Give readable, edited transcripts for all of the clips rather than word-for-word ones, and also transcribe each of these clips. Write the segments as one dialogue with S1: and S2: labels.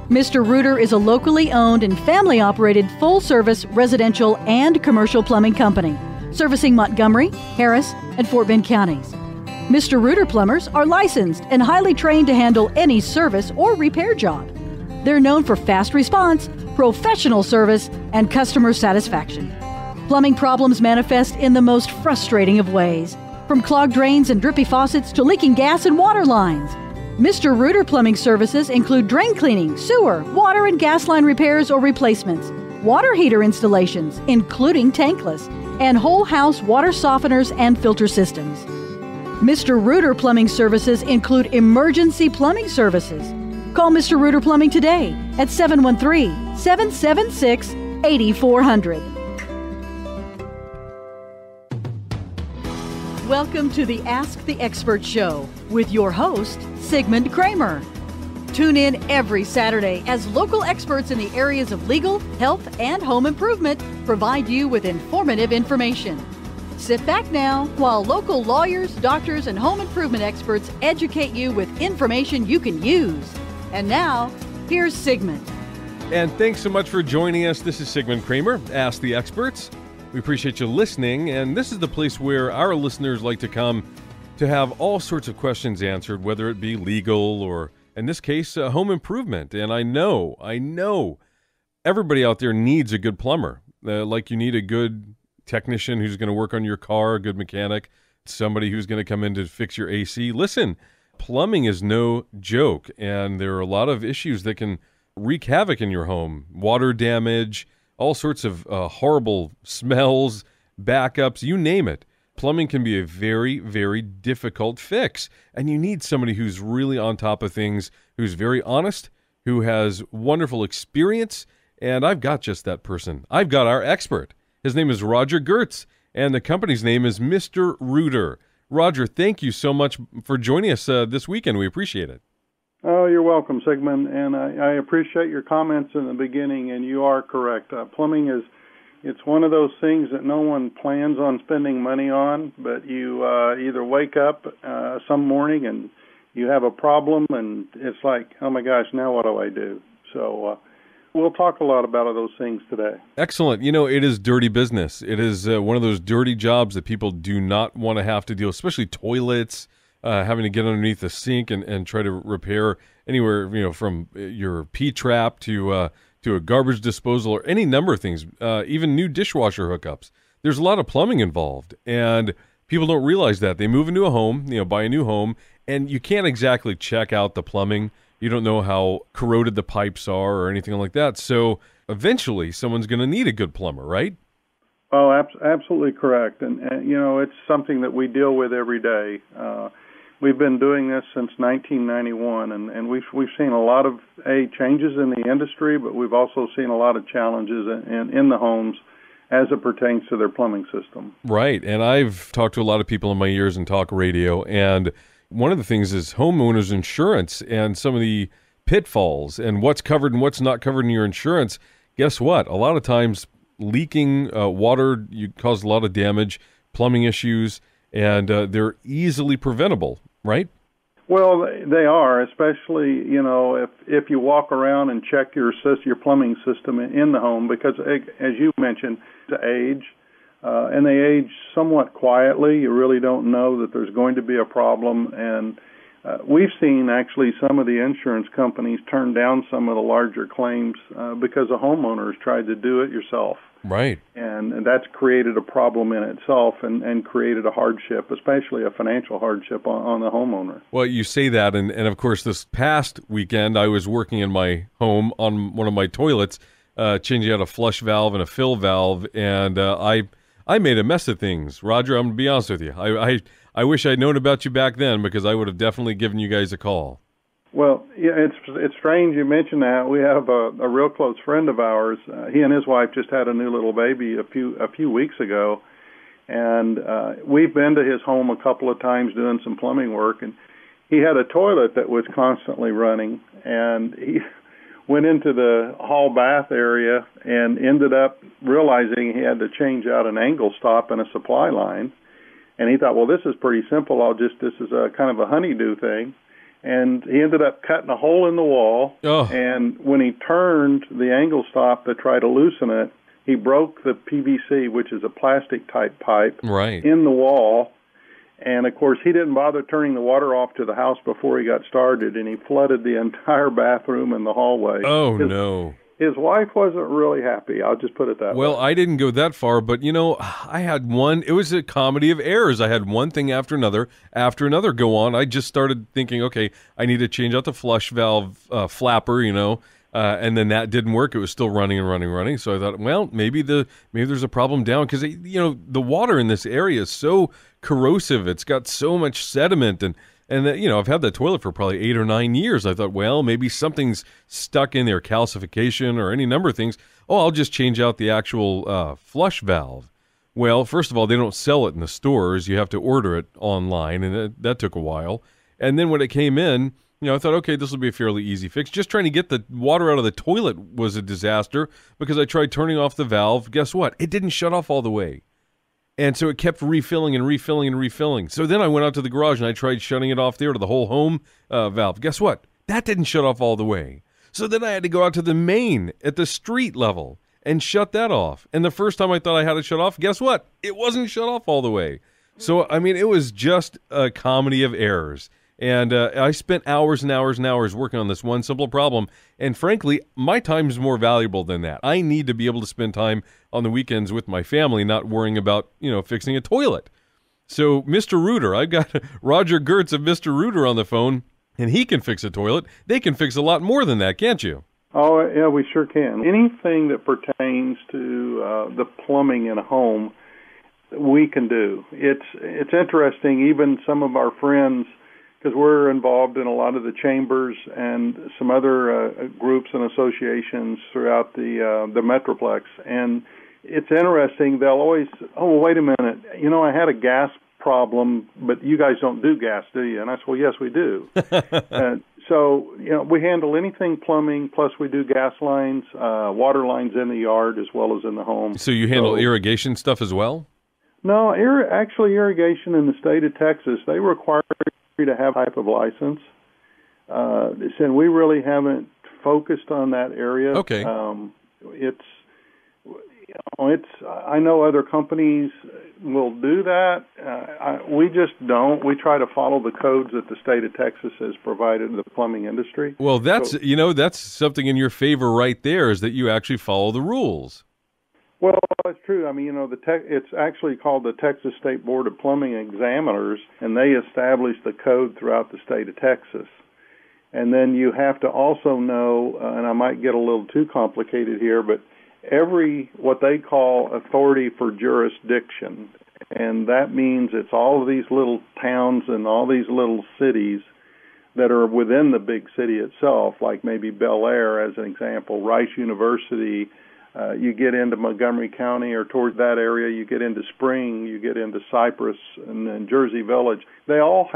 S1: Mr. Reuter is a locally owned and family-operated full-service residential and commercial plumbing company, servicing Montgomery, Harris, and Fort Bend counties. Mr. Reuter plumbers are licensed and highly trained to handle any service or repair job. They're known for fast response, professional service, and customer satisfaction. Plumbing problems manifest in the most frustrating of ways, from clogged drains and drippy faucets to leaking gas and water lines. Mr. Reuter Plumbing services include drain cleaning, sewer, water and gas line repairs or replacements, water heater installations, including tankless, and whole house water softeners and filter systems. Mr. Reuter Plumbing services include emergency plumbing services. Call Mr. Reuter Plumbing today at 713-776-8400. Welcome to the Ask the Expert Show with your host, Sigmund Kramer. Tune in every Saturday as local experts in the areas of legal, health, and home improvement provide you with informative information. Sit back now while local lawyers, doctors, and home improvement experts educate you with information you can use. And now, here's Sigmund.
S2: And thanks so much for joining us. This is Sigmund Kramer, Ask the Experts. We appreciate you listening, and this is the place where our listeners like to come to have all sorts of questions answered, whether it be legal or, in this case, home improvement. And I know everybody out there needs a good plumber, like you need a good technician who's going to work on your car, a good mechanic, somebody who's going to come in to fix your AC. Listen, plumbing is no joke, and there are a lot of issues that can wreak havoc in your home. Water damage, all sorts of horrible smells, backups, you name it. Plumbing can be a very, very difficult fix, and you need somebody who's really on top of things, who's very honest, who has wonderful experience, and I've got just that person. I've got our expert. His name is Roger Gertz, and the company's name is Mr. Reuter. Roger, thank you so much for joining us this weekend. We appreciate it.
S3: Oh, you're welcome, Sigmund, and I appreciate your comments in the beginning, and you are correct. Plumbing it's one of those things that no one plans on spending money on, but you either wake up some morning and you have a problem, and it's like, oh my gosh, now what do I do? So we'll talk a lot about those things today.
S2: Excellent. You know, it is dirty business. It is one of those dirty jobs that people do not want to have to deal, especially toilets, having to get underneath the sink and try to repair anywhere, from your P-trap to a garbage disposal or any number of things, even new dishwasher hookups. There's a lot of plumbing involved, and people don't realize that. They move into a home, buy a new home, and you can't exactly check out the plumbing. You don't know how corroded the pipes are or anything like that. So eventually someone's going to need a good plumber, right?
S3: Oh, absolutely correct. And it's something that we deal with every day. We've been doing this since 1991, and we've seen a lot of changes in the industry, but we've also seen a lot of challenges in the homes as it pertains to their plumbing system.
S2: Right, and I've talked to a lot of people in my years in talk radio, and one of the things is homeowners insurance and some of the pitfalls and what's covered and what's not covered in your insurance. Guess what? A lot of times leaking water you cause a lot of damage, plumbing issues, and they're easily preventable, right?
S3: Well, they are, especially, if you walk around and check your plumbing system in the home, because as you mentioned, to age, and they age somewhat quietly. You really don't know that there's going to be a problem, and we've seen actually some of the insurance companies turn down some of the larger claims because a homeowner has tried to do it yourself.
S2: Right.
S3: And that's created a problem in itself and created a hardship, especially a financial hardship on the homeowner.
S2: Well, you say that, and of course, this past weekend, I was working in my home on one of my toilets, changing out a flush valve and a fill valve, and I made a mess of things. Roger, I'm going to be honest with you. I wish I'd known about you back then, because I would have definitely given you guys a call.
S3: Well, yeah, it's strange you mention that. We have a real close friend of ours. He and his wife just had a new little baby a few weeks ago, and we've been to his home a couple of times doing some plumbing work, and he had a toilet that was constantly running, and he went into the hall bath area and ended up realizing he had to change out an angle stop and a supply line, and he thought, well, this is pretty simple. This is a kind of a honeydew thing. and he ended up cutting a hole in the wall.
S2: Oh.
S3: And when he turned the angle stop to try to loosen it, he broke the PVC, which is a plastic-type pipe,
S2: right
S3: in the wall. And, of course, he didn't bother turning the water off to the house before he got started, and he flooded the entire bathroom and the hallway.
S2: Oh, no.
S3: His wife wasn't really happy. I'll just put it that way.
S2: Well, I didn't go that far, but, I had it was a comedy of errors. I had one thing after another go on. I just started thinking, okay, I need to change out the flush valve flapper, and then that didn't work. It was still running and running and running. So I thought, well, maybe there's a problem down, because the water in this area is so corrosive. It's got so much sediment, and I've had that toilet for probably 8 or 9 years. I thought, well, maybe something's stuck in there, calcification or any number of things. Oh, I'll just change out the actual flush valve. Well, first of all, they don't sell it in the stores. You have to order it online, and that took a while. And then when it came in, I thought, okay, this will be a fairly easy fix. Just trying to get the water out of the toilet was a disaster, because I tried turning off the valve. Guess what? It didn't shut off all the way. And so it kept refilling and refilling and refilling. So then I went out to the garage and I tried shutting it off there to the whole home valve. Guess what? That didn't shut off all the way. So then I had to go out to the main at the street level and shut that off. And the first time I thought I had it shut off, guess what? It wasn't shut off all the way. So, it was just a comedy of errors. And I spent hours and hours and hours working on this one simple problem. And frankly, my time is more valuable than that. I need to be able to spend time on the weekends with my family, not worrying about, fixing a toilet. So, Mr. Rooter, I've got Roger Gertz of Mr. Rooter on the phone, and he can fix a toilet. They can fix a lot more than that, can't you?
S3: Oh, yeah, we sure can. Anything that pertains to the plumbing in a home, we can do. It's interesting, even some of our friends, because we're involved in a lot of the chambers and some other groups and associations throughout the Metroplex. And it's interesting, they'll always, oh, wait a minute, I had a gas problem, but you guys don't do gas, do you? And I said, well, yes, we do. So, we handle anything plumbing, plus we do gas lines, water lines in the yard as well as in the home.
S2: So you handle irrigation stuff as well?
S3: No, actually irrigation in the state of Texas, they require to have type of license. And we really haven't focused on that area.
S2: Okay.
S3: I know other companies will do that. We just don't. We try to follow the codes that the state of Texas has provided the plumbing industry.
S2: Well, that's something in your favor right there, is that you actually follow the rules.
S3: Well, it's true. It's actually called the Texas State Board of Plumbing Examiners, and they establish the code throughout the state of Texas. And then you have to also know, and I might get a little too complicated here, but what they call authority for jurisdiction, and that means it's all of these little towns and all these little cities that are within the big city itself, like maybe Bel Air as an example, Rice University. You get into Montgomery County or toward that area, you get into Spring, you get into Cypress, and then Jersey Village. They all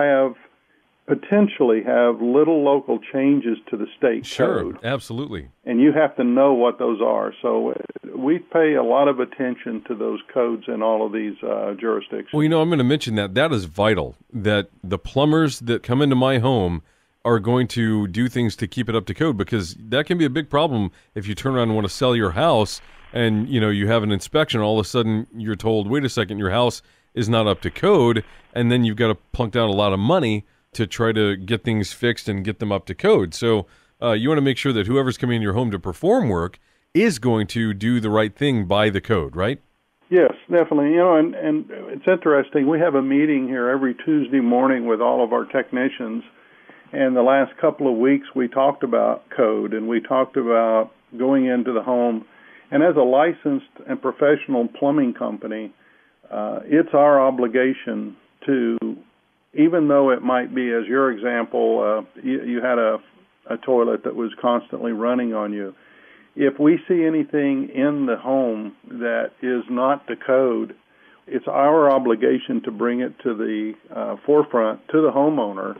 S3: potentially have little local changes to the state code.
S2: Sure, absolutely.
S3: And you have to know what those are. So we pay a lot of attention to those codes in all of these jurisdictions.
S2: Well, I'm going to mention that. That is vital, that the plumbers that come into my home are going to do things to keep it up to code, because that can be a big problem if you turn around and want to sell your house and, you have an inspection, all of a sudden you're told, wait a second, your house is not up to code, and then you've got to plunk down a lot of money to try to get things fixed and get them up to code. So you want to make sure that whoever's coming in your home to perform work is going to do the right thing by the code, right?
S3: Yes, definitely. And it's interesting. We have a meeting here every Tuesday morning with all of our technicians. And the last couple of weeks, we talked about code, and we talked about going into the home. And as a licensed and professional plumbing company, it's our obligation to, even though it might be, as your example, you had a toilet that was constantly running on you. If we see anything in the home that is not to code, it's our obligation to bring it to the forefront, to the homeowner,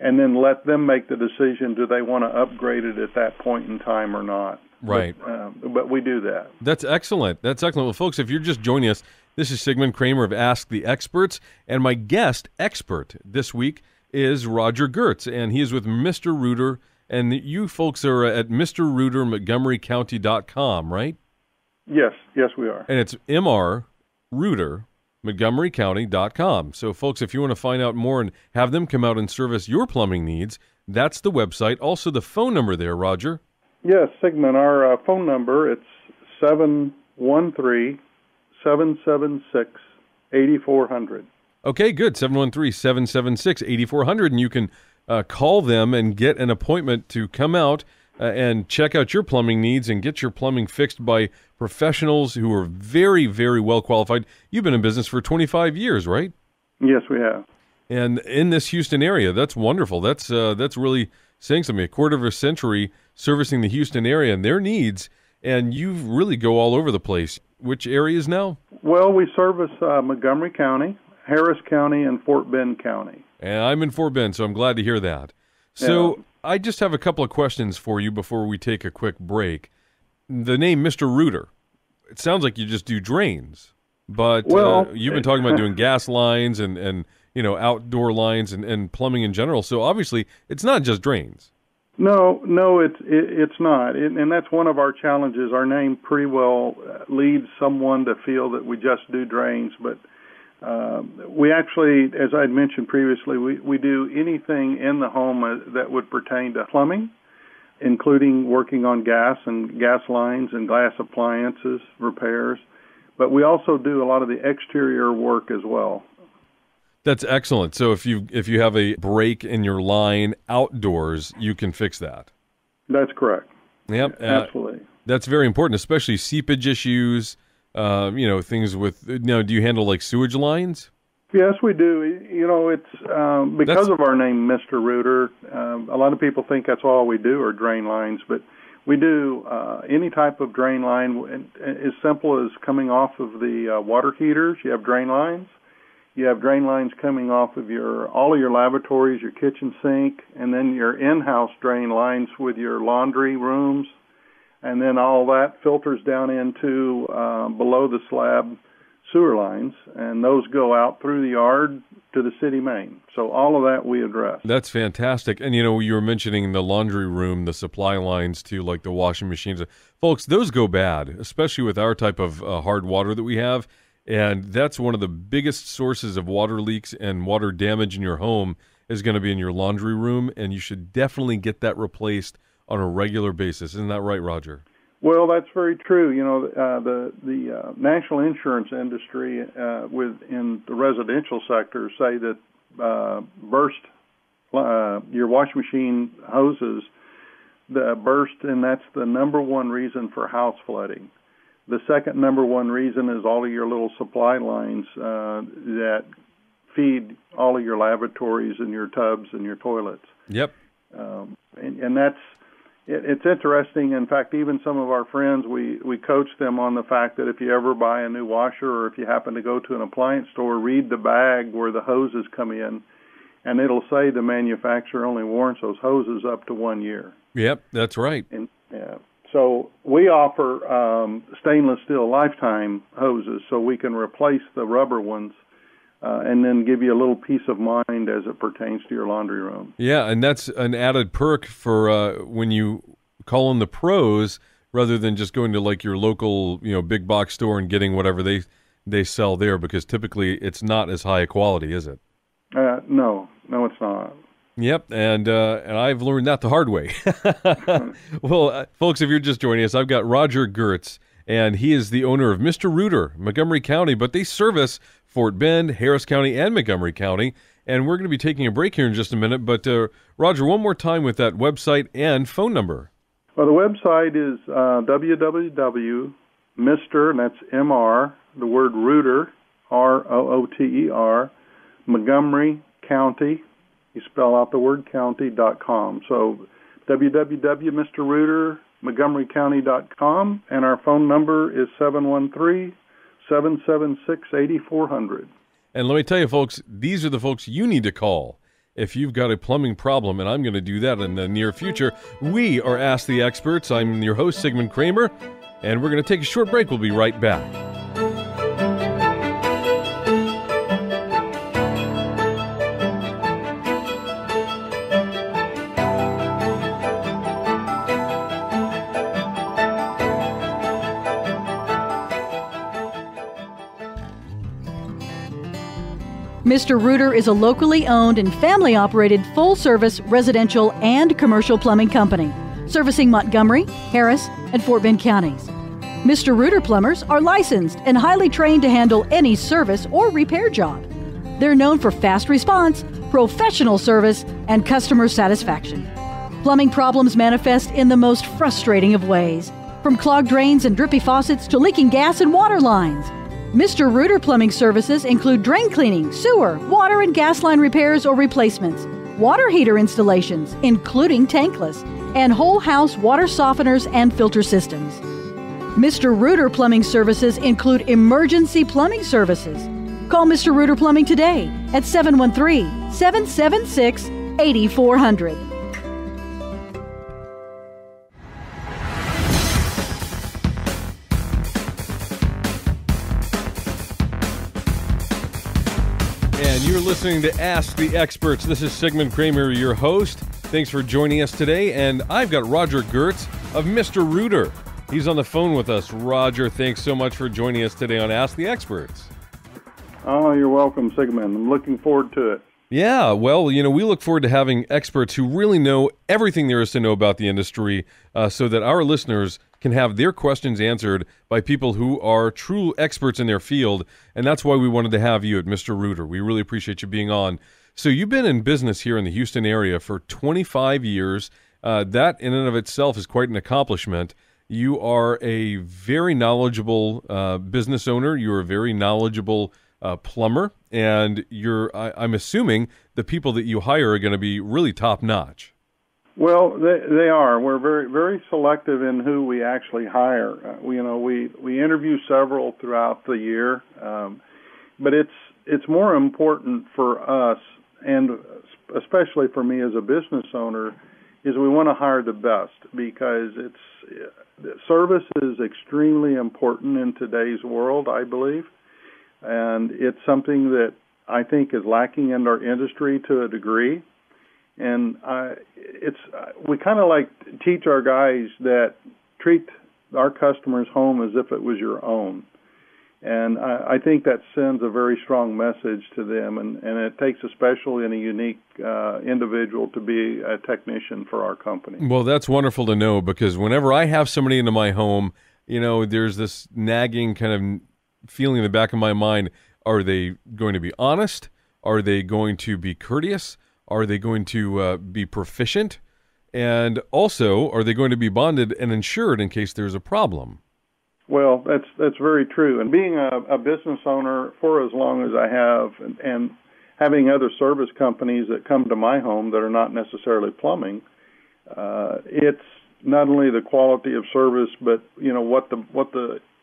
S3: and then let them make the decision, do they want to upgrade it at that point in time or not.
S2: Right.
S3: But we do that.
S2: That's excellent. That's excellent. Well, folks, if you're just joining us, this is Sigmund Kramer of Ask the Experts, and my guest expert this week is Roger Gertz, and he is with Mr. Rooter, and you folks are at MrRooterMontgomeryCounty.com, right?
S3: Yes, we are.
S2: And it's MR Rooter MontgomeryCounty.com. So, folks, if you want to find out more and have them come out and service your plumbing needs, that's the website. Also, the phone number there, Roger.
S3: Yes, Sigmund, our phone number, it's 713-776-8400.
S2: Okay, good. 713-776-8400, and you can call them and get an appointment to come out and check out your plumbing needs and get your plumbing fixed by professionals who are very, very well qualified. You've been in business for 25 years, right?
S3: Yes, we have.
S2: And in this Houston area, that's wonderful. That's really saying something. A quarter of a century servicing the Houston area and their needs, and you really go all over the place. Which areas now?
S3: Well, we service Montgomery County, Harris County, and Fort Bend County.
S2: And I'm in Fort Bend, so I'm glad to hear that. So yeah. I just have a couple of questions for you before we take a quick break. The name Mr. Rooter, it sounds like you just do drains, but you've been talking about doing gas lines and outdoor lines and plumbing in general. So obviously, it's not just drains. No, it's not, and that's one of our challenges. Our name pretty well leads someone to feel that we just do drains, but we actually, as I had mentioned previously, we do anything in the home that would pertain to plumbing, including working on gas and gas lines and glass appliances, repairs. But we also do a lot of the exterior work as well. That's excellent. So if you have a break in your line outdoors, you can fix that. That's correct. Yep, absolutely. That's very important, especially seepage issues. Things with, do you handle like sewage lines? Yes, we do. It's because of our name, Mr. Rooter, a lot of people think that's all we do are drain lines, but we do any type of drain line, as simple as coming off of the water heaters. You have drain lines. You have drain lines coming off of all of your lavatories, your kitchen sink, and then your in-house drain lines with your laundry rooms. And then all that filters down into below the slab sewer lines, and those go out through the yard to the city main. So all of that we address. That's fantastic. And, you were mentioning the laundry room, the supply lines to, like, the washing machines. Folks, those go bad, especially with our type of hard water that we have. And that's one of the biggest sources of water leaks and water damage in your home is going to be in your laundry room, and you should definitely get that replaced on a regular basis. Isn't that right, Roger? Well, that's very true. The national insurance industry in the residential sector say that your washing machine hoses burst, and that's the number one reason for house flooding. The second number one reason is all of your little supply lines that feed all of your lavatories and your tubs and your toilets. Yep. And that's it's interesting. In fact, even some of our friends, we coach them on the fact that if you ever buy a new washer or if you happen to go to an appliance store, read the bag where the hoses come in, and it'll say the manufacturer only warrants those hoses up to 1 year. Yep, that's right. And, so we offer stainless steel lifetime hoses so we can replace the rubber ones and then give you a little peace of mind as it pertains to your laundry room. Yeah, and that's an added perk for when you call in the pros rather than just going to like your local big box store and getting whatever they sell there, because typically it's not as high a quality, is it? No, it's not. Yep, and I've learned that the hard way. Well, folks, if you're just joining us, I've got Roger Gertz, and he is the owner of Mr. Rooter, Montgomery County, but they service Fort Bend, Harris County, and Montgomery County, and we're going to be taking a break here in just a minute, but Roger, one more time with that website and phone number. Well, the website is www.Mr., and that's M-R, the word Rooter, R-O-O-T-E-R, Montgomery County, you spell out the word county.com. So www.MrRooterMontgomeryCounty.com, and our phone number is 713-776-8400. And let me tell you, folks, these are the folks you need to call if you've got a plumbing problem, and I'm going to do that in the near future. We are Ask the Experts. I'm your host, Sigmund Kramer, and we're going to take a short break. We'll be right back.
S1: Mr. Reuter is a locally owned and family-operated full-service residential and commercial plumbing company, servicing Montgomery, Harris, and Fort Bend counties. Mr. Reuter Plumbers are licensed and highly trained to handle any service or repair job. They're known for fast response, professional service, and customer satisfaction. Plumbing problems manifest in the most frustrating of ways, from clogged drains and drippy faucets to leaking gas and water lines. Mr. Reuter Plumbing services include drain cleaning, sewer, water and gas line repairs or replacements, water heater installations, including tankless, and whole house water softeners and filter systems. Mr. Reuter Plumbing services include emergency plumbing services. Call Mr. Reuter Plumbing today at 713-776-8400.
S2: And you're listening to Ask the Experts. This is Sigmund Kramer, your host. Thanks for joining us today. And I've got Roger Gertz of Mr. Reuter. He's on the phone with us. Roger, thanks so much for joining us today on Ask the Experts.
S3: Oh, you're welcome, Sigmund. I'm looking forward to it.
S2: Yeah, well, we look forward to having experts who really know everything there is to know about the industry so that our listeners can have their questions answered by people who are true experts in their field. And that's why we wanted to have you at Mr. Reuter. We really appreciate you being on. So you've been in business here in the Houston area for 25 years. That in and of itself is quite an accomplishment. You are a very knowledgeable business owner. You're a very knowledgeable plumber, and I'm assuming the people that you hire are going to be really top-notch.
S3: Well, they are. We're very, very selective in who we actually hire. We interview several throughout the year, but it's more important for us, and especially for me as a business owner, is we want to hire the best, because service is extremely important in today's world, I believe, and it's something that I think is lacking in our industry to a degree. And we kind of like teach our guys that treat our customers' home as if it was your own. And I think that sends a very strong message to them, and it takes a special and a unique individual to be a technician for our company.
S2: Well, that's wonderful to know, because whenever I have somebody into my home, there's this nagging kind of feeling in the back of my mind. Are they going to be honest? Are they going to be courteous? Are they going to be proficient? And also, are they going to be bonded and insured in case there's a problem?
S3: Well, that's very true. And being a business owner for as long as I have, and having other service companies that come to my home that are not necessarily plumbing, it's not only the quality of service, but what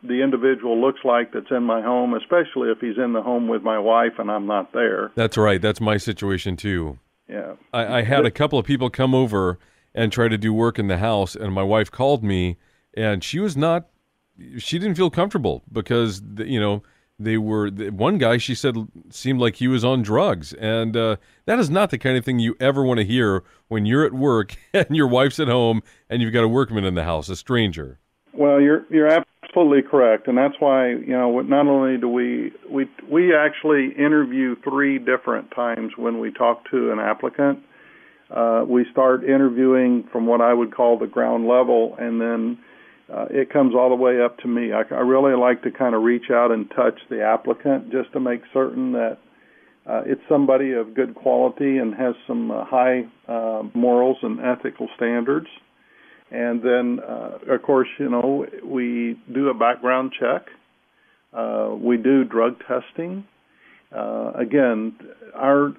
S3: the individual looks like that's in my home, especially if he's in the home with my wife and I'm not there.
S2: That's right. That's my situation too.
S3: Yeah.
S2: I had a couple of people come over and try to do work in the house, and my wife called me, and she didn't feel comfortable because, one guy, she said, seemed like he was on drugs. And that is not the kind of thing you ever want to hear when you're at work and your wife's at home and you've got a workman in the house, a stranger.
S3: Well, you're absolutely correct. And that's why, not only do we actually interview 3 different times when we talk to an applicant. We start interviewing from what I would call the ground level, and then it comes all the way up to me. I really like to kind of reach out and touch the applicant just to make certain that it's somebody of good quality and has some high morals and ethical standards. And then, of course, we do a background check. We do drug testing. Again, our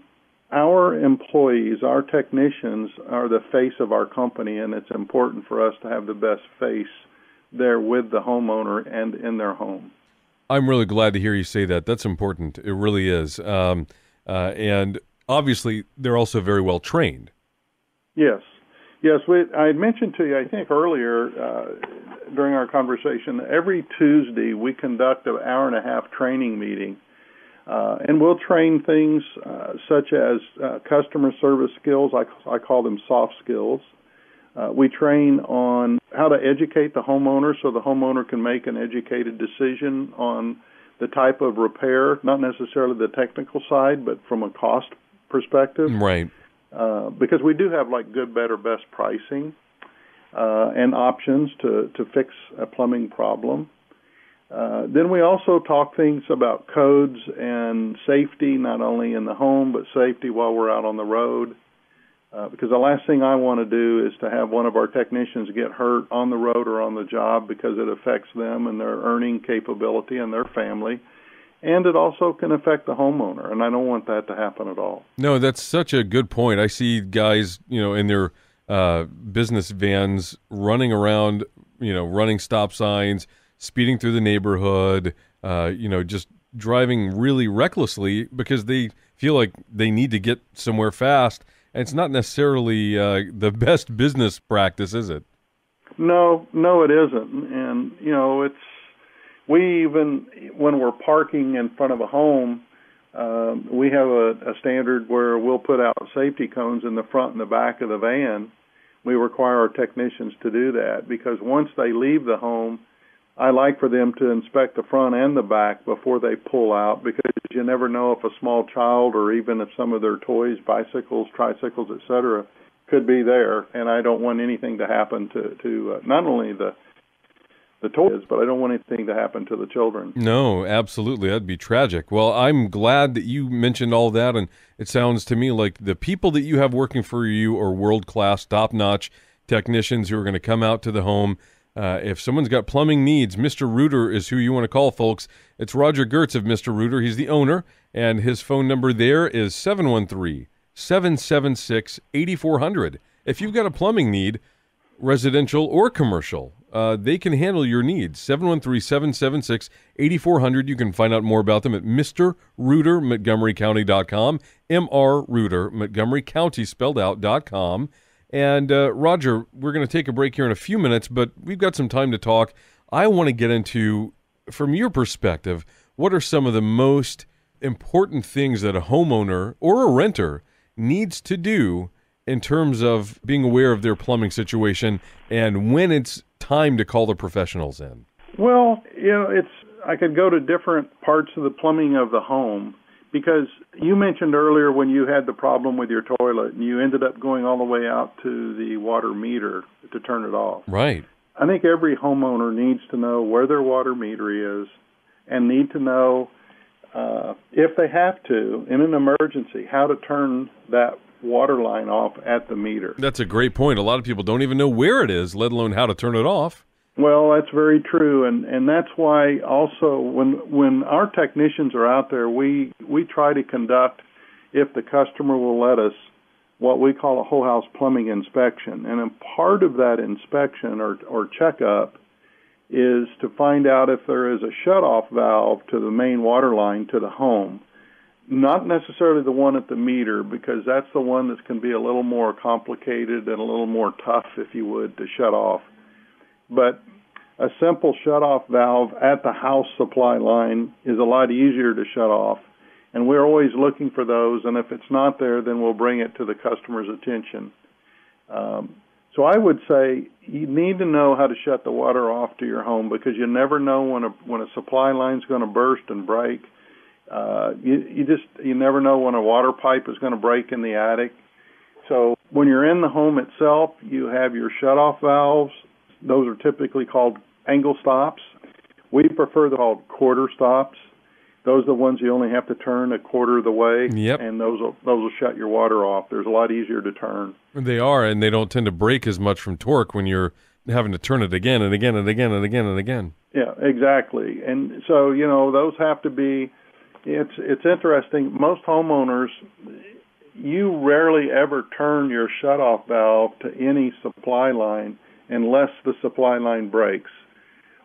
S3: employees, our technicians, are the face of our company, and it's important for us to have the best face there with the homeowner and in their home.
S2: I'm really glad to hear you say that. That's important. It really is. And obviously, they're also very well trained. Yes.
S3: I had mentioned to you, I think earlier during our conversation, every Tuesday we conduct an hour-and-a-half training meeting. And we'll train things such as customer service skills. I call them soft skills. We train on how to educate the homeowner so the homeowner can make an educated decision on the type of repair, not necessarily the technical side, but from a cost perspective.
S2: Right.
S3: Because we do have like good, better, best pricing and options to fix a plumbing problem. Then we also talk things about codes and safety, not only in the home, but safety while we're out on the road. Because the last thing I want to do is to have one of our technicians get hurt on the road or on the job, because it affects them and their earning capability and their family. And it also can affect the homeowner, and I don't want that to happen at all.
S2: No, that's such a good point. I see guys, in their business vans running around, running stop signs, speeding through the neighborhood, just driving really recklessly because they feel like they need to get somewhere fast. And it's not necessarily the best business practice, is it?
S3: No, it isn't. And, we even, when we're parking in front of a home, we have a standard where we'll put out safety cones in the front and the back of the van. We require our technicians to do that because once they leave the home, I like for them to inspect the front and the back before they pull out, because you never know if a small child or even if some of their toys, bicycles, tricycles, etc., could be there. And I don't want anything to happen to not only the toys, but I don't want anything to happen to the children.
S2: No, absolutely. That'd be tragic. Well, I'm glad that you mentioned all that, and it sounds to me like the people that you have working for you are world-class, top-notch technicians who are going to come out to the home. If someone's got plumbing needs, Mr. Reuter is who you want to call, folks. It's Roger Gertz of Mr. Reuter. He's the owner, and his phone number there is 713-776-8400. If you've got a plumbing need, residential or commercial, they can handle your needs. 713-776-8400. You can find out more about them at MrReuter.MontgomeryCounty.com, MrReuter, Montgomery County spelled out.com. And Roger, we're going to take a break here in a few minutes, but we've got some time to talk. I want to get into, from your perspective, what are some of the most important things that a homeowner or a renter needs to do in terms of being aware of their plumbing situation and when it's time to call the professionals in?
S3: Well, I could go to different parts of the plumbing of the home, because you mentioned earlier when you had the problem with your toilet and you ended up going all the way out to the water meter to turn it off.
S2: Right.
S3: I think every homeowner needs to know where their water meter is and need to know, if they have to, in an emergency, how to turn that water line off at the meter.
S2: That's a great point. A lot of people don't even know where it is, let alone how to turn it off.
S3: Well, that's very true, and that's why also when our technicians are out there, we try to conduct, if the customer will let us, what we call a whole house plumbing inspection. And a part of that inspection or checkup is to find out if there is a shutoff valve to the main water line to the home. Not necessarily the one at the meter, because that's the one that can be a little more complicated and a little more tough, if you would, to shut off. But a simple shutoff valve at the house supply line is a lot easier to shut off, and we're always looking for those, and if it's not there, then we'll bring it to the customer's attention. So I would say you need to know how to shut the water off to your home, because you never know when a supply line's going to burst and break. You never know when a water pipe is going to break in the attic. So when you're in the home itself, you have your shutoff valves. Those are typically called angle stops. We prefer them called quarter stops. Those are the ones you only have to turn a quarter of the way,
S2: yep.
S3: And those will shut your water off. They're a lot easier to turn.
S2: They are, and they don't tend to break as much from torque when you're having to turn it again and again and again and again and again.
S3: Yeah, exactly. And so, those have to be, it's interesting. Most homeowners, you rarely ever turn your shutoff valve to any supply line unless the supply line breaks,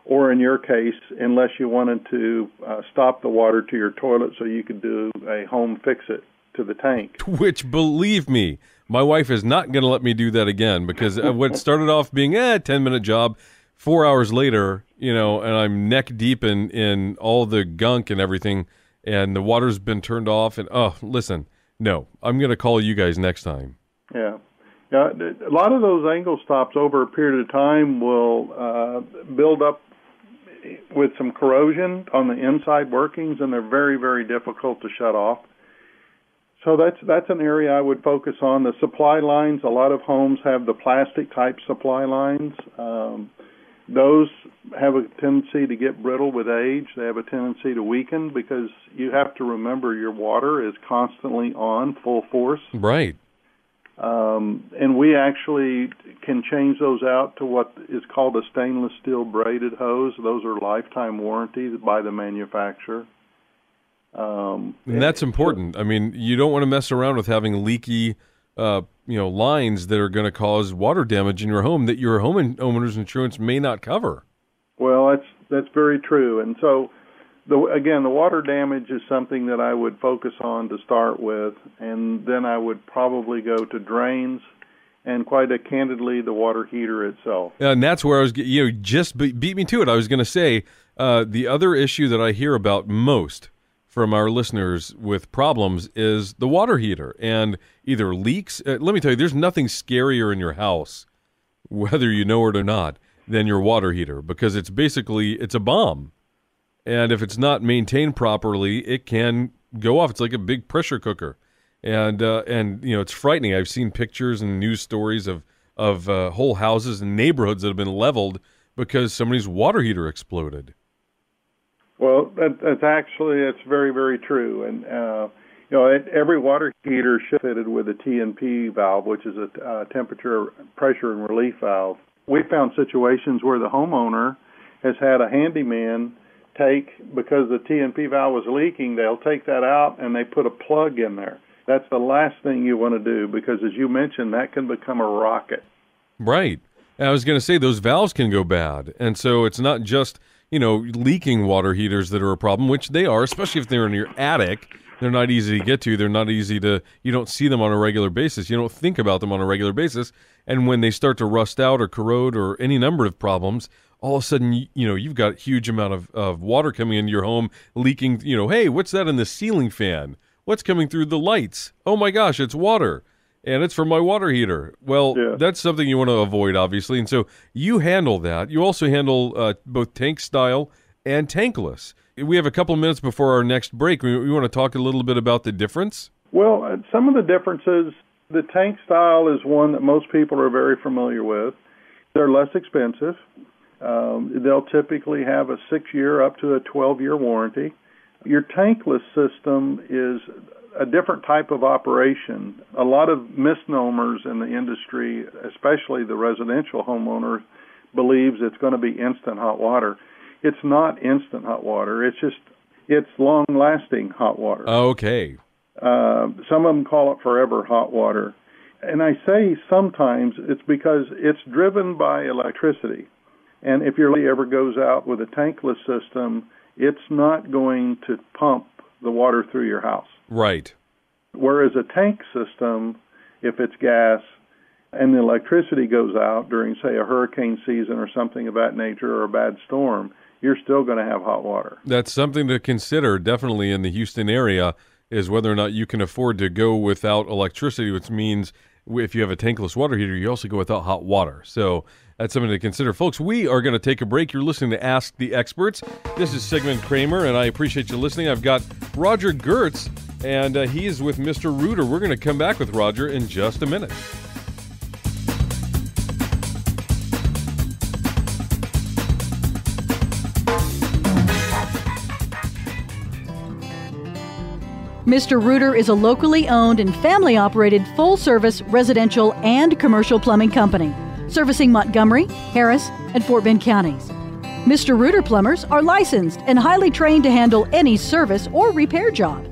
S3: or in your case, unless you wanted to stop the water to your toilet so you could do a home fix-it to the tank.
S2: Which, believe me, my wife is not going to let me do that again, because what started off being a 10-minute job, 4 hours later, and I'm neck deep in all the gunk and everything, and the water's been turned off, and listen, no, I'm going to call you guys next time.
S3: Yeah. A lot of those angle stops over a period of time will build up with some corrosion on the inside workings, and they're very, very difficult to shut off. So that's an area I would focus on. The supply lines, a lot of homes have the plastic-type supply lines. Those have a tendency to get brittle with age. They have a tendency to weaken because you have to remember your water is constantly on full force.
S2: Right.
S3: And we actually can change those out to what is called a stainless steel braided hose. Those are lifetime warranties by the manufacturer.
S2: And that's important. I mean, you don't want to mess around with having leaky, lines that are going to cause water damage in your home that your homeowner's insurance may not cover.
S3: Well, that's very true. And so, the water damage is something that I would focus on to start with, and then I would probably go to drains and quite candidly, the water heater itself.
S2: And that's where I was, just beat me to it. I was going to say the other issue that I hear about most from our listeners with problems is the water heater and either leaks. Let me tell you, there's nothing scarier in your house, whether you know it or not, than your water heater, because it's a bomb. And if it's not maintained properly, it can go off. It's like a big pressure cooker. And it's frightening. I've seen pictures and news stories of whole houses and neighborhoods that have been leveled because somebody's water heater exploded.
S3: Well, that's very, very true. And, every water heater should be fitted with a T&P valve, which is a temperature, pressure, and relief valve. We found situations where the homeowner has had a handyman because the T&P valve was leaking, they'll take that out and they put a plug in there. That's the last thing you want to do because, as you mentioned, that can become a rocket. Right.
S2: I was going to say those valves can go bad. And so it's not just leaking water heaters that are a problem, which they are, especially if they're in your attic. They're not easy to get to. They're not easy you don't see them on a regular basis. You don't think about them on a regular basis. And when they start to rust out or corrode or any number of problems, all of a sudden, you've got a huge amount of water coming into your home, leaking, hey, what's that in the ceiling fan? What's coming through the lights? Oh my gosh, it's water. And it's from my water heater. Well, That's something you want to avoid, obviously. And so you handle that. You also handle both tank style and tankless. We have a couple of minutes before our next break. We want to talk a little bit about the difference.
S3: Well, some of the differences, the tank style is one that most people are very familiar with. They're less expensive. They'll typically have a 6-year up to a 12-year warranty. Your tankless system is a different type of operation. A lot of misnomers in the industry, especially the residential homeowner, believes it's going to be instant hot water. It's not instant hot water. It's long-lasting hot water.
S2: Okay.
S3: Some of them call it forever hot water. And I say sometimes it's because it's driven by electricity. And if your leak ever goes out with a tankless system, it's not going to pump the water through your house.
S2: Right.
S3: Whereas a tank system, if it's gas and the electricity goes out during, say, a hurricane season or something of that nature or a bad storm, you're still going to have hot water.
S2: That's something to consider definitely in the Houston area, is whether or not you can afford to go without electricity, which means if you have a tankless water heater, you also go without hot water. So that's something to consider. Folks, we are going to take a break. You're listening to Ask the Experts. This is Sigmund Kramer, and I appreciate you listening. I've got Roger Gertz, and he is with Mr. Reuter. We're going to come back with Roger in just a minute.
S1: Mr. Reuter is a locally owned and family-operated full-service residential and commercial plumbing company, servicing Montgomery, Harris, and Fort Bend counties. Mr. Reuter Plumbers are licensed and highly trained to handle any service or repair job.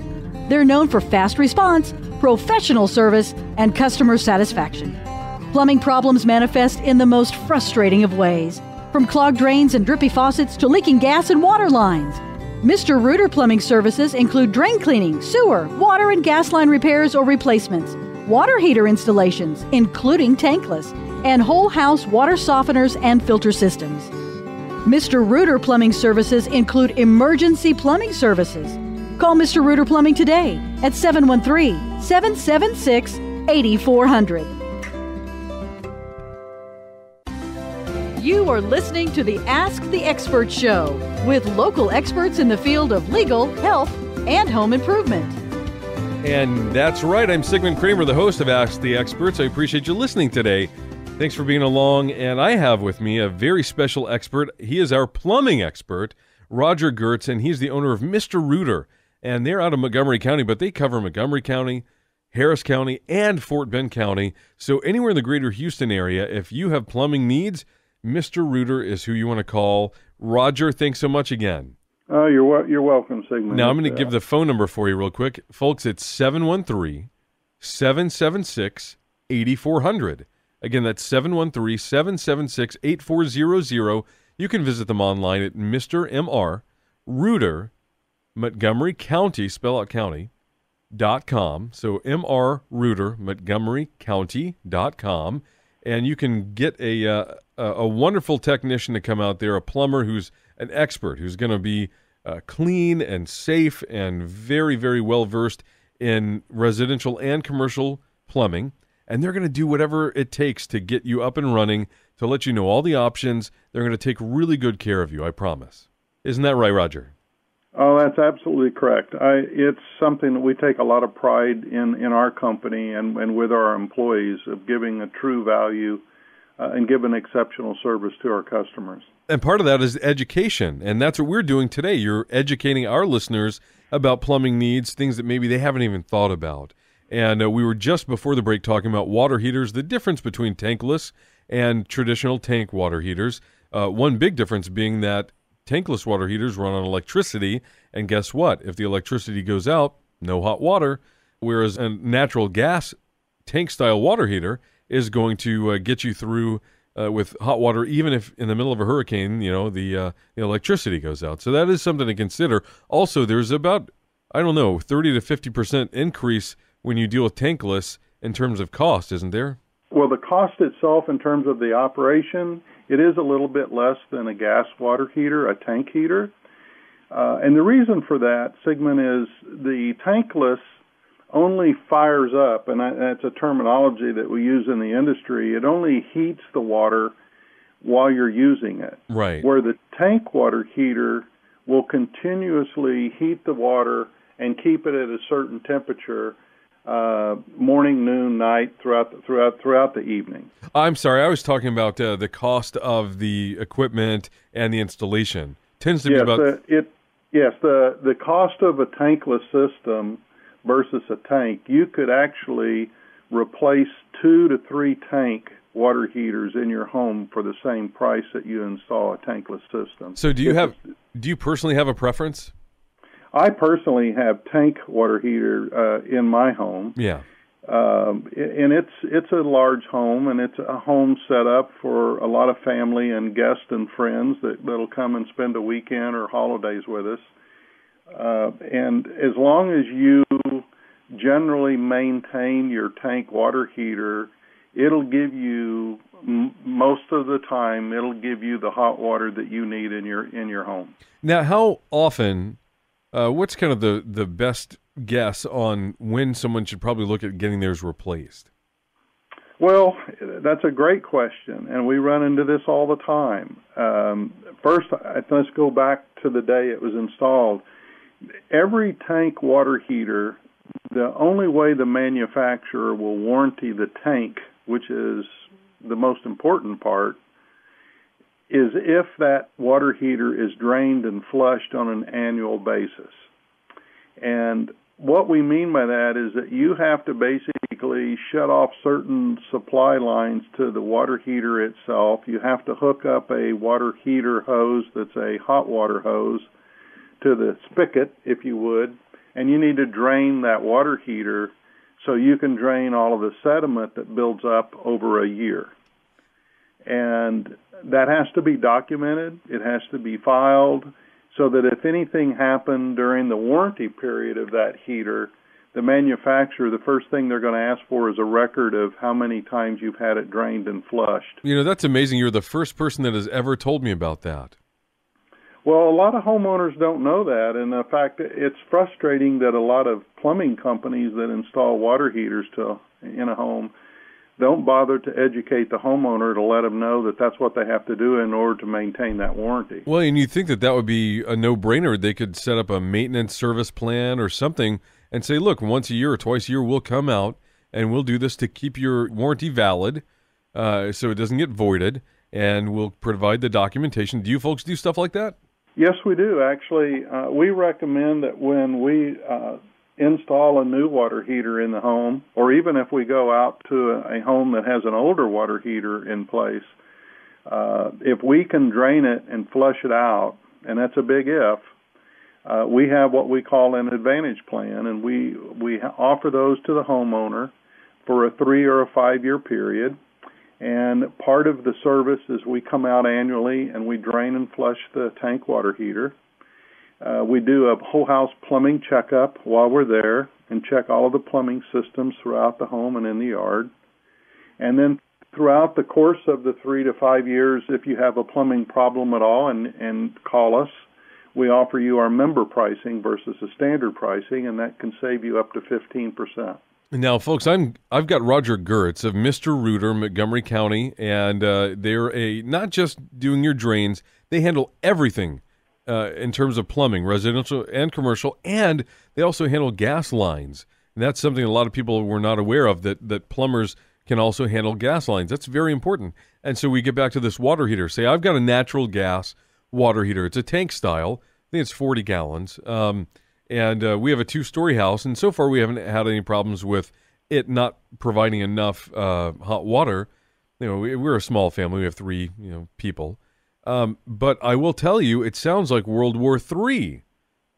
S1: They're known for fast response, professional service, and customer satisfaction. Plumbing problems manifest in the most frustrating of ways, from clogged drains and drippy faucets to leaking gas and water lines. Mr. Reuter Plumbing services include drain cleaning, sewer, water and gas line repairs or replacements, water heater installations, including tankless, and whole house water softeners and filter systems. Mr. Reuter Plumbing services include emergency plumbing services. Call Mr. Reuter Plumbing today at 713-776-8400. You are listening to the Ask the Expert Show with local experts in the field of legal, health, and home improvement.
S2: And that's right. I'm Sigmund Kramer, the host of Ask the Experts. I appreciate you listening today. Thanks for being along. And I have with me a very special expert. He is our plumbing expert, Roger Gertz, and he's the owner of Mr. Rooter. And they're out of Montgomery County, but they cover Montgomery County, Harris County, and Fort Bend County. So anywhere in the greater Houston area, if you have plumbing needs, Mr. Rooter is who you want to call. Roger, thanks so much again.
S3: Oh, you're welcome, Sigmund.
S2: Now, I'm going to give the phone number for you real quick. Folks, it's 713-776-8400. Again, that's 713-776-8400. You can visit them online at Mr. M.R. Rooter, Montgomery County, spell out county, .com. So M.R. Rooter, Montgomery County.com. And you can get a wonderful technician to come out there, a plumber who's an expert, who's going to be clean and safe and very, very well-versed in residential and commercial plumbing. And they're going to do whatever it takes to get you up and running, to let you know all the options. They're going to take really good care of you, I promise. Isn't that right, Roger?
S3: Oh, that's absolutely correct. It's something that we take a lot of pride in our company and with our employees, of giving a true value and giving exceptional service to our customers.
S2: And part of that is education, and that's what we're doing today. You're educating our listeners about plumbing needs, things that maybe they haven't even thought about. And we were just before the break talking about water heaters, the difference between tankless and traditional tank water heaters. One big difference being that tankless water heaters run on electricity, and guess what? If the electricity goes out, no hot water, whereas a natural gas tank-style water heater is going to get you through with hot water, even if in the middle of a hurricane, the electricity goes out. So that is something to consider. Also, there's about, 30 to 50% increase when you deal with tankless in terms of cost, isn't there?
S3: Well, the cost itself in terms of the operation, it is a little bit less than a gas water heater, a tank heater. And the reason for that, Sigmund, is the tankless only fires up, and that's a terminology that we use in the industry. It only heats the water while you're using it.
S2: Right.
S3: Where the tank water heater will continuously heat the water and keep it at a certain temperature morning, noon, night, throughout the evening.
S2: I'm sorry, I was talking about the cost of the equipment and the installation. Tends to be about
S3: the cost of a tankless system versus a tank. You could actually replace 2 to 3 tank water heaters in your home for the same price that you install a tankless system. So do
S2: you personally have a preference?
S3: I personally have tank water heater in my home.
S2: Yeah.
S3: And it's a large home, and it's a home set up for a lot of family and guests and friends that'll come and spend a weekend or holidays with us. And as long as you generally maintain your tank water heater, it'll give you most of the time. It'll give you the hot water that you need in your home.
S2: Now, how often? What's kind of the best guess on when someone should probably look at getting theirs replaced?
S3: Well, that's a great question, and we run into this all the time. First, let's go back to the day it was installed. Every tank water heater, the only way the manufacturer will warranty the tank, which is the most important part, is if that water heater is drained and flushed on an annual basis. And what we mean by that is that you have to basically shut off certain supply lines to the water heater itself. You have to hook up a water heater hose that's a hot water hose to the spigot, if you would, and you need to drain that water heater so you can drain all of the sediment that builds up over a year. And that has to be documented. It has to be filed so that if anything happened during the warranty period of that heater, the manufacturer, the first thing they're going to ask for is a record of how many times you've had it drained and flushed.
S2: That's amazing. You're the first person that has ever told me about that.
S3: Well, a lot of homeowners don't know that, and in fact, it's frustrating that a lot of plumbing companies that install water heaters in a home don't bother to educate the homeowner to let them know that that's what they have to do in order to maintain that warranty.
S2: Well, and you think that that would be a no-brainer. They could set up a maintenance service plan or something and say, look, once a year or twice a year, we'll come out and we'll do this to keep your warranty valid so it doesn't get voided, and we'll provide the documentation. Do you folks do stuff like that?
S3: Yes, we do. Actually, we recommend that when we install a new water heater in the home, or even if we go out to a home that has an older water heater in place, if we can drain it and flush it out, and that's a big if, we have what we call an advantage plan, and we offer those to the homeowner for a 3 or a 5 year period. And part of the service is we come out annually and we drain and flush the tank water heater. We do a whole house plumbing checkup while we're there and check all of the plumbing systems throughout the home and in the yard. And then throughout the course of the 3 to 5 years, if you have a plumbing problem at all and call us, we offer you our member pricing versus a standard pricing, and that can save you up to 15%.
S2: Now, folks, I've got Roger Gertz of Mr. Rooter, Montgomery County, and they're not just doing your drains, they handle everything in terms of plumbing, residential and commercial, and they also handle gas lines. And that's something a lot of people were not aware of, that plumbers can also handle gas lines. That's very important. And so we get back to this water heater. Say, I've got a natural gas water heater. It's a tank style. I think it's 40 gallons. And we have a 2-story house, and so far we haven't had any problems with it not providing enough hot water. You know, we're a small family. We have 3 people. But I will tell you, it sounds like World War III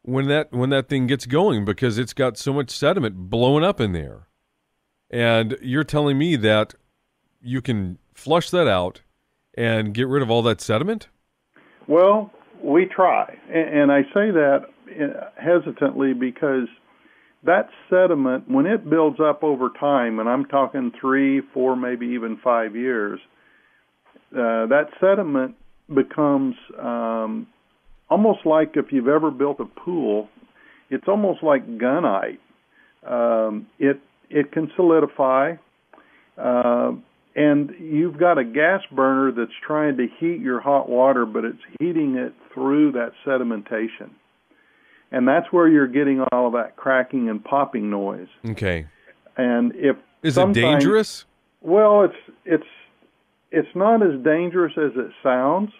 S2: when that thing gets going, because it's got so much sediment blowing up in there. And you're telling me that you can flush that out and get rid of all that sediment?
S3: Well, we try. And I say that hesitantly because that sediment, when it builds up over time, and I'm talking 3, 4, maybe even 5 years, that sediment becomes almost like if you've ever built a pool, it's almost like gunite. It can solidify, and you've got a gas burner that's trying to heat your hot water, but it's heating it through that sedimentation. And that's where you're getting all of that cracking and popping noise.
S2: Okay.
S3: And
S2: is it dangerous?
S3: Well, it's not as dangerous as it sounds.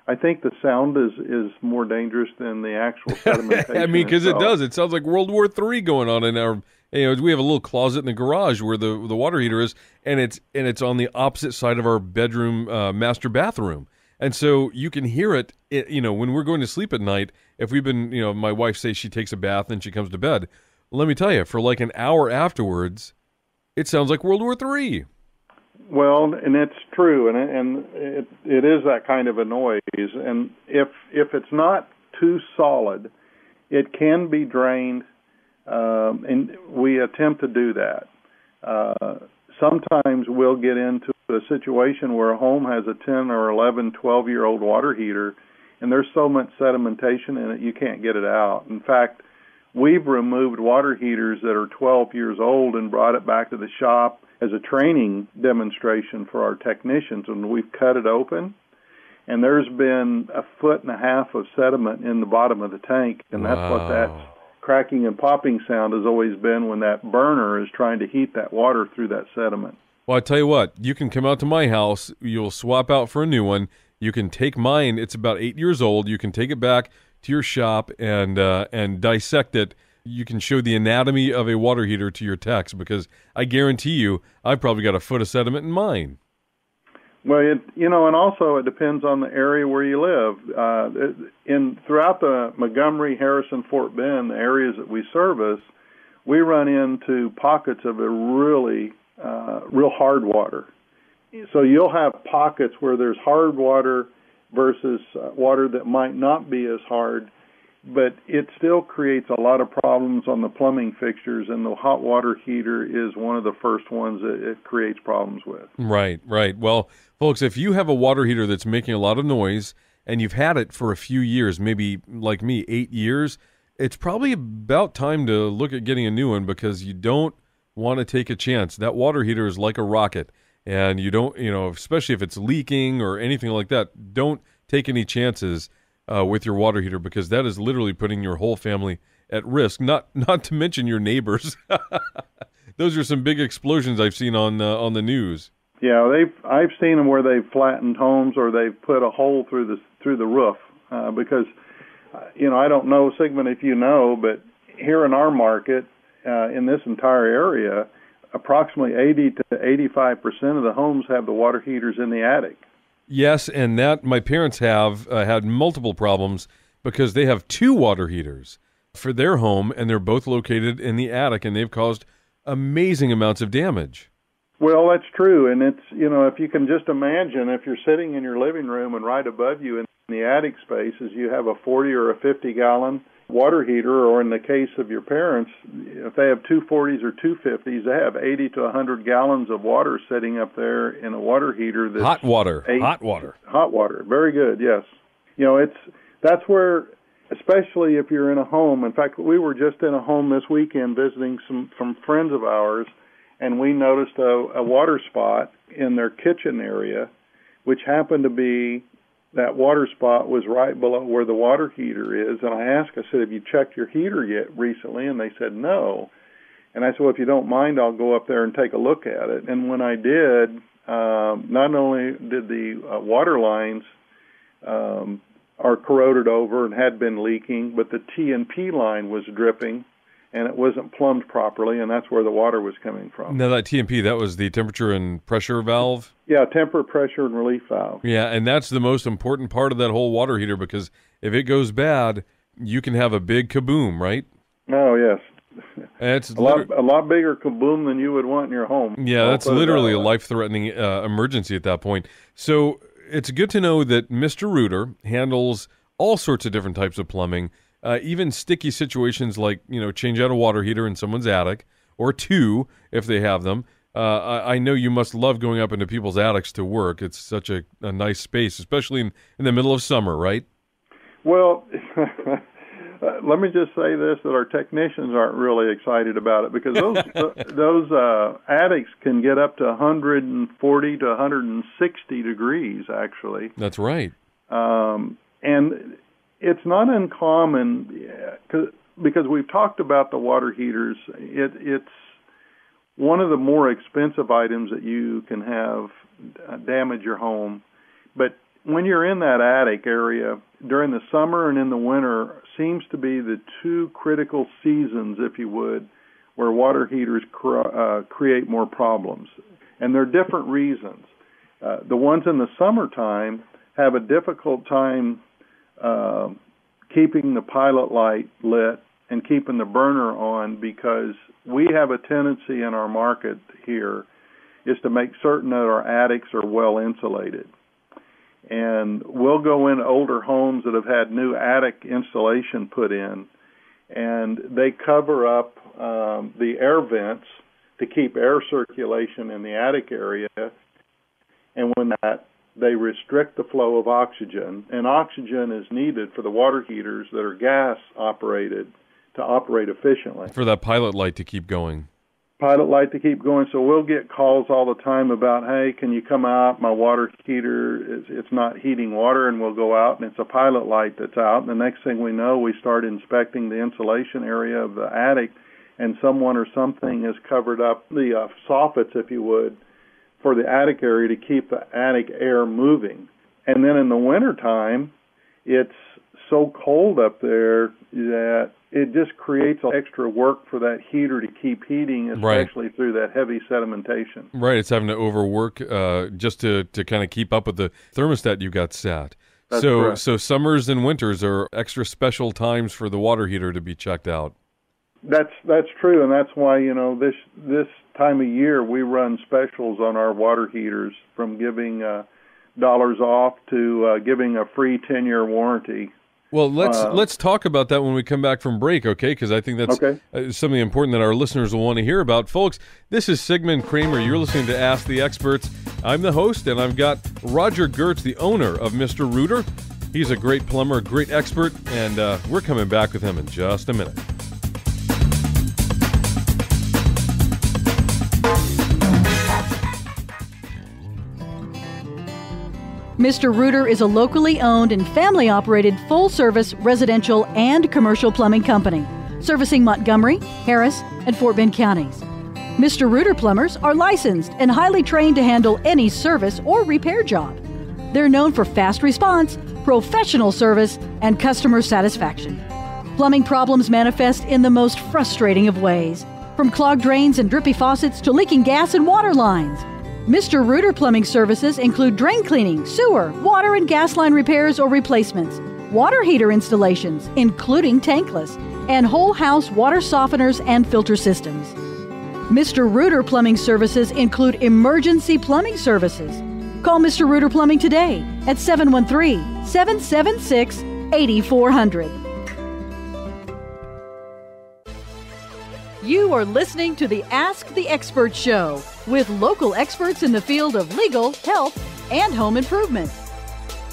S3: I think the sound is more dangerous than the actual sedimentation.
S2: I mean, because it does. It sounds like World War III going on in our. We have a little closet in the garage where the water heater is, and it's on the opposite side of our bedroom master bathroom. And so you can hear it, when we're going to sleep at night. If we've been, my wife says she takes a bath and she comes to bed. Let me tell you, for like an hour afterwards, it sounds like World War III.
S3: Well, and it's true, and it is that kind of a noise. And if it's not too solid, it can be drained, and we attempt to do that. Sometimes we'll get into a situation where a home has a 10 or 11, 12-year-old water heater, and there's so much sedimentation in it you can't get it out. In fact, we've removed water heaters that are 12 years old and brought it back to the shop as a training demonstration for our technicians, and we've cut it open, and there's been 1.5 feet of sediment in the bottom of the tank, and that's what that cracking and popping sound has always been when that burner is trying to heat that water through that sediment.
S2: Well, I tell you what, you can come out to my house, you'll swap out for a new one, you can take mine, it's about 8 years old, you can take it back to your shop and dissect it. You can show the anatomy of a water heater to your techs, because I guarantee you, I've probably got a foot of sediment in mine.
S3: Well, and also it depends on the area where you live. Throughout the Montgomery, Harrison, Fort Bend, the areas that we service, we run into pockets of a real hard water. So you'll have pockets where there's hard water versus water that might not be as hard, but it still creates a lot of problems on the plumbing fixtures, and the hot water heater is one of the first ones that it creates problems with. Right.
S2: Well, folks, if you have a water heater that's making a lot of noise and you've had it for a few years, maybe like me, 8 years, it's probably about time to look at getting a new one, because you don't want to take a chance. That water heater is like a rocket. and you don't, especially if it's leaking or anything like that, don't take any chances with your water heater, because that is literally putting your whole family at risk. Not to mention your neighbors. Those are some big explosions I've seen on the news.
S3: Yeah, I've seen them where they've flattened homes or they've put a hole through the roof because I don't know, Sigmund, if you know, but here in our market, in this entire area, approximately 80 to 85% of the homes have the water heaters in the attic.
S2: Yes, and that my parents have had multiple problems because they have 2 water heaters for their home, and they're both located in the attic, and they've caused amazing amounts of damage.
S3: Well, that's true, and it's, if you can just imagine, if you're sitting in your living room and right above you in the attic spaces, you have a 40 or a 50-gallon water heater, or in the case of your parents, if they have 2 40s or 2 50s, they have 80 to 100 gallons of water sitting up there in a water heater. That's
S2: hot water.
S3: Hot water. Very good, yes. That's where, especially if you're in a home. In fact, we were just in a home this weekend visiting some friends of ours, and we noticed a water spot in their kitchen area, which happened to be, that water spot was right below where the water heater is. And I said, have you checked your heater yet recently? And they said, no. And I said, well, if you don't mind, I'll go up there and take a look at it. And when I did, not only did the water lines are corroded over and had been leaking, but the T&P line was dripping, and it wasn't plumbed properly, and that's where the water was coming from.
S2: Now, that T&P, that was the temperature and pressure valve?
S3: Yeah, temper, pressure, and relief valve.
S2: Yeah, and that's the most important part of that whole water heater, because if it goes bad, you can have a big kaboom, right?
S3: Oh, yes.
S2: It's
S3: a lot bigger kaboom than you would want in your home.
S2: Yeah, that's literally a life-threatening emergency at that point. So it's good to know that Mr. Reuter handles all sorts of different types of plumbing, even sticky situations like, change out a water heater in someone's attic, or 2 if they have them. I know you must love going up into people's attics to work. It's such a nice space, especially in the middle of summer, right?
S3: Well, let me just say this, that our technicians aren't really excited about it, because those attics can get up to 140 to 160 degrees, actually.
S2: That's right.
S3: And it's not uncommon, because we've talked about the water heaters. It's one of the more expensive items that you can have damage your home. But when you're in that attic area, during the summer and in the winter, seems to be the 2 critical seasons, if you would, where water heaters create more problems. And there are different reasons. The ones in the summertime have a difficult time keeping the pilot light lit and keeping the burner on, because we have a tendency in our market here is to make certain that our attics are well insulated. And we'll go in older homes that have had new attic insulation put in, and they cover up the air vents to keep air circulation in the attic area. And when they restrict the flow of oxygen, and oxygen is needed for the water heaters that are gas operated to operate efficiently.
S2: For that pilot light to keep going.
S3: So we'll get calls all the time about, hey, can you come out? My water heater, it's not heating water, and we'll go out, and it's a pilot light that's out. And the next thing we know, we start inspecting the insulation area of the attic, and someone or something has covered up the soffits, if you would, for the attic area to keep the attic air moving. And then in the wintertime, it's so cold up there that it just creates extra work for that heater to keep heating, especially through that heavy sedimentation.
S2: Right, it's having to overwork just to kind of keep up with the thermostat you got set.
S3: That's correct.
S2: So summers and winters are extra special times for the water heater to be checked out.
S3: That's true, and that's why, this time of year we run specials on our water heaters, from giving dollars off to giving a free 10-year warranty.
S2: Well, let's talk about that when we come back from break, okay? Because I think that's something important that our listeners will want to hear about. Folks, this is Sigmund Kramer. You're listening to Ask the Experts. I'm the host, and I've got Roger Gertz, the owner of Mr. Reuter. He's a great plumber, a great expert, and we're coming back with him in just a minute.
S1: Mr. Reuter is a locally owned and family-operated full-service residential and commercial plumbing company, servicing Montgomery, Harris, and Fort Bend counties. Mr. Reuter Plumbers are licensed and highly trained to handle any service or repair job. They're known for fast response, professional service, and customer satisfaction. Plumbing problems manifest in the most frustrating of ways, from clogged drains and drippy faucets to leaking gas and water lines. Mr. Reuter Plumbing services include drain cleaning, sewer, water and gas line repairs or replacements, water heater installations, including tankless, and whole house water softeners and filter systems. Mr. Reuter Plumbing services include emergency plumbing services. Call Mr. Reuter Plumbing today at 713-776-8400. You are listening to the Ask the Expert Show with local experts in the field of legal, health, and home improvement.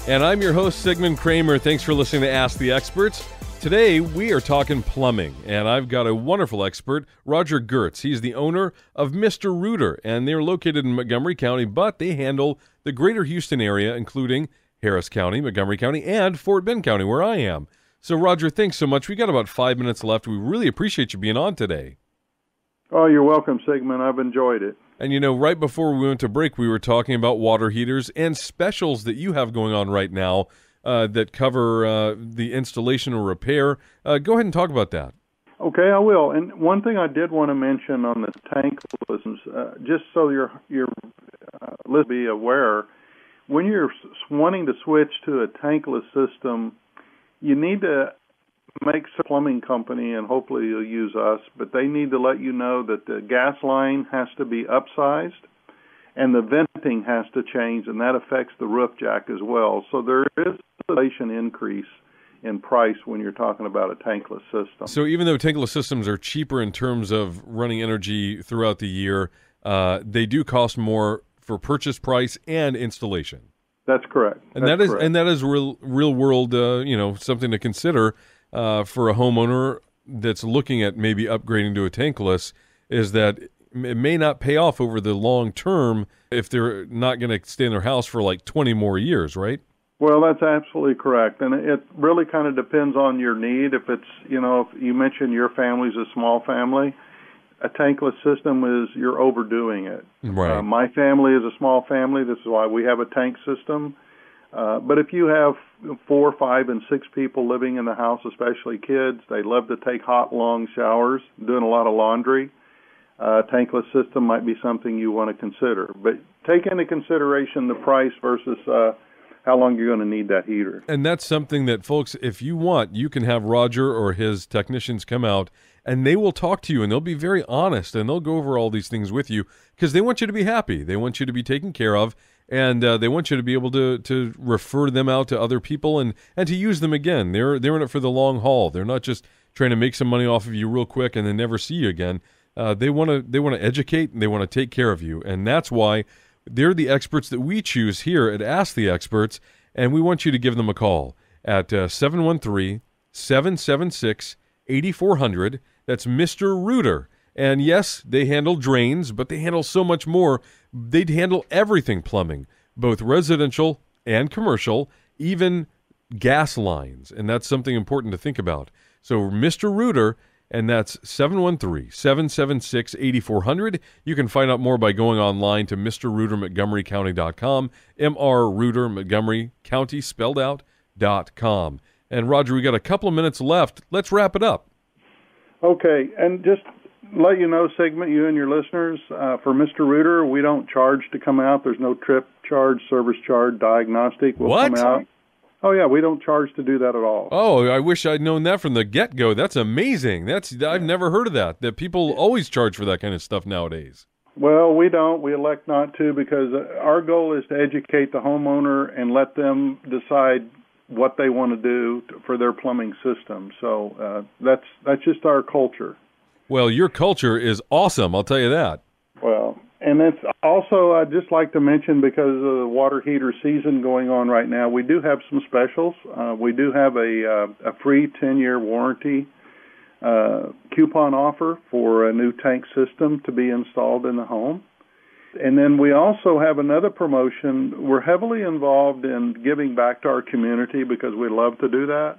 S2: And I'm your host, Sigmund Kramer. Thanks for listening to Ask the Experts. Today, we are talking plumbing, and I've got a wonderful expert, Roger Gertz. He's the owner of Mr. Reuter, and they're located in Montgomery County, but they handle the greater Houston area, including Harris County, Montgomery County, and Fort Bend County, where I am. So, Roger, thanks so much. We got about 5 minutes left. We really appreciate you being on today.
S3: Oh, you're welcome, Sigmund. I've enjoyed it.
S2: And, you know, right before we went to break, we were talking about water heaters and specials that you have going on right now that cover the installation or repair. Go ahead and talk about that.
S3: Okay, I will. And one thing I did want to mention on the tankless, just so your listeners be aware, when you're wanting to switch to a tankless system, you need to make a plumbing company, and hopefully you'll use us, but they need to let you know that the gas line has to be upsized and the venting has to change, and that affects the roof jack as well. So there is an increase in price when you're talking about a tankless system.
S2: So even though tankless systems are cheaper in terms of running energy throughout the year, they do cost more for purchase price and installation.
S3: That's correct.
S2: And that is real world, something to consider. For a homeowner that's looking at maybe upgrading to a tankless, is that it may not pay off over the long term if they're not going to stay in their house for like 20 more years, right?
S3: Well, that's absolutely correct. And it really kind of depends on your need. If it's, if you mentioned your family's a small family, a tankless system is you're overdoing it.
S2: Right.
S3: My family is a small family. This is why we have a tank system. But if you have 4, 5, and 6 people living in the house, especially kids, they love to take hot, long showers, doing a lot of laundry. Tankless system might be something you want to consider. But take into consideration the price versus how long you're going to need that heater.
S2: And that's something that, folks, if you want, you can have Roger or his technicians come out, and they will talk to you, and they'll be very honest, and they'll go over all these things with you because they want you to be happy. They want you to be taken care of. And they want you to be able to refer them out to other people and to use them again. They're in it for the long haul. They're not just trying to make some money off of you real quick and then never see you again. They want to educate and they want to take care of you. And that's why they're the experts that we choose here at Ask the Experts. And we want you to give them a call at 713-776-8400. That's Mr. Reuter. And yes, they handle drains, but they handle so much more. They'd handle everything plumbing, both residential and commercial, even gas lines. And that's something important to think about. So Mr. Reuter, and that's 713-776-8400. You can find out more by going online to mrreutermontgomerycounty.com, Reuter Montgomery County spelled out .com. And Roger, we got a couple of minutes left. Let's wrap it up.
S3: Okay, and just let you know, Sigmund, you and your listeners, for Mr. Reuter, we don't charge to come out. There's no trip charge, service charge, diagnostic. We'll
S2: What?
S3: come out. Oh, yeah, we don't charge to do that at all.
S2: Oh, I wish I'd known that from the get-go. That's amazing. I've never heard of that people always charge for that kind of stuff nowadays.
S3: Well, we don't. We elect not to because our goal is to educate the homeowner and let them decide what they want to do for their plumbing system. So that's just our culture.
S2: Well, your culture is awesome, I'll tell you that.
S3: Well, and it's also, I'd just like to mention, because of the water heater season going on right now, we do have some specials. We do have a free 10-year warranty coupon offer for a new tank system to be installed in the home. And then we also have another promotion. We're heavily involved in giving back to our community because we love to do that.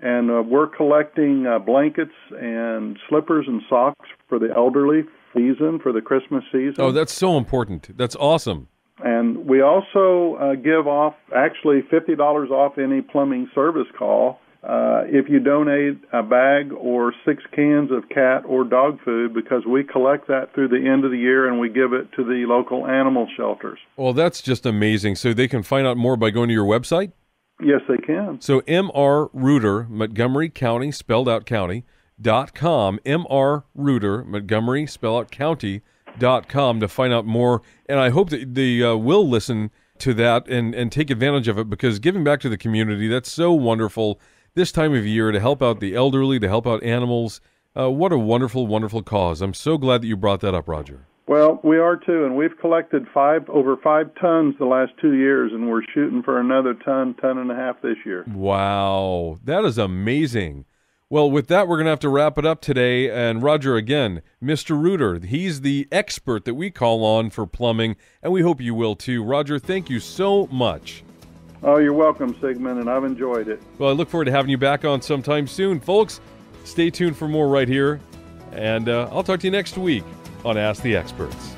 S3: And we're collecting blankets and slippers and socks for the elderly for the Christmas season.
S2: Oh, that's so important. That's awesome.
S3: And we also give off actually $50 off any plumbing service call if you donate a bag or 6 cans of cat or dog food, because we collect that through the end of the year and we give it to the local animal shelters.
S2: Well, that's just amazing. So they can find out more by going to your website?
S3: Yes, they can.
S2: So M.R. Reuter, Montgomery County, spelled out county.com, M.R. Reuter, Montgomery, spelled out county.com to find out more. And I hope that they will listen to that and take advantage of it, because giving back to the community, that's so wonderful this time of year, to help out the elderly, to help out animals. What a wonderful, wonderful cause. I'm so glad that you brought that up, Roger.
S3: Well, we are too, and we've collected over 5 tons the last 2 years, and we're shooting for another ton and a half this year.
S2: Wow, that is amazing. Well, with that, we're going to have to wrap it up today. And Roger, again, Mr. Reuter, he's the expert that we call on for plumbing, and we hope you will too. Roger, thank you so much.
S3: Oh, you're welcome, Sigmund, and I've enjoyed it.
S2: Well, I look forward to having you back on sometime soon. Folks, stay tuned for more right here, and I'll talk to you next week on Ask the Experts.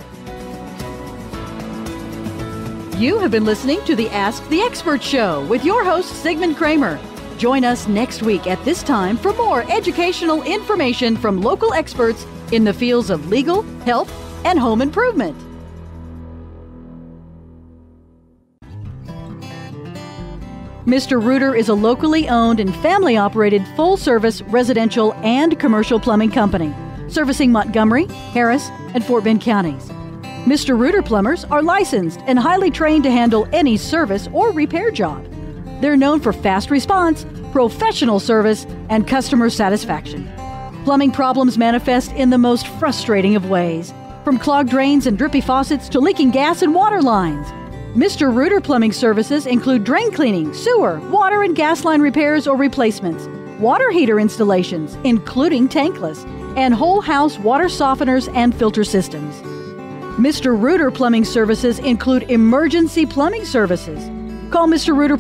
S1: You have been listening to the Ask the Expert Show with your host, Sigmund Kramer. Join us next week at this time for more educational information from local experts in the fields of legal, health, and home improvement. Mr. Reuter is a locally owned and family-operated full-service residential and commercial plumbing company, servicing Montgomery, Harris, and Fort Bend counties. Mr. Reuter Plumbers are licensed and highly trained to handle any service or repair job. They're known for fast response, professional service, and customer satisfaction. Plumbing problems manifest in the most frustrating of ways, from clogged drains and drippy faucets to leaking gas and water lines. Mr. Reuter Plumbing services include drain cleaning, sewer, water and gas line repairs or replacements, water heater installations, including tankless, and whole house water softeners and filter systems. Mr. Reuter Plumbing services include emergency plumbing services. Call Mr. Reuter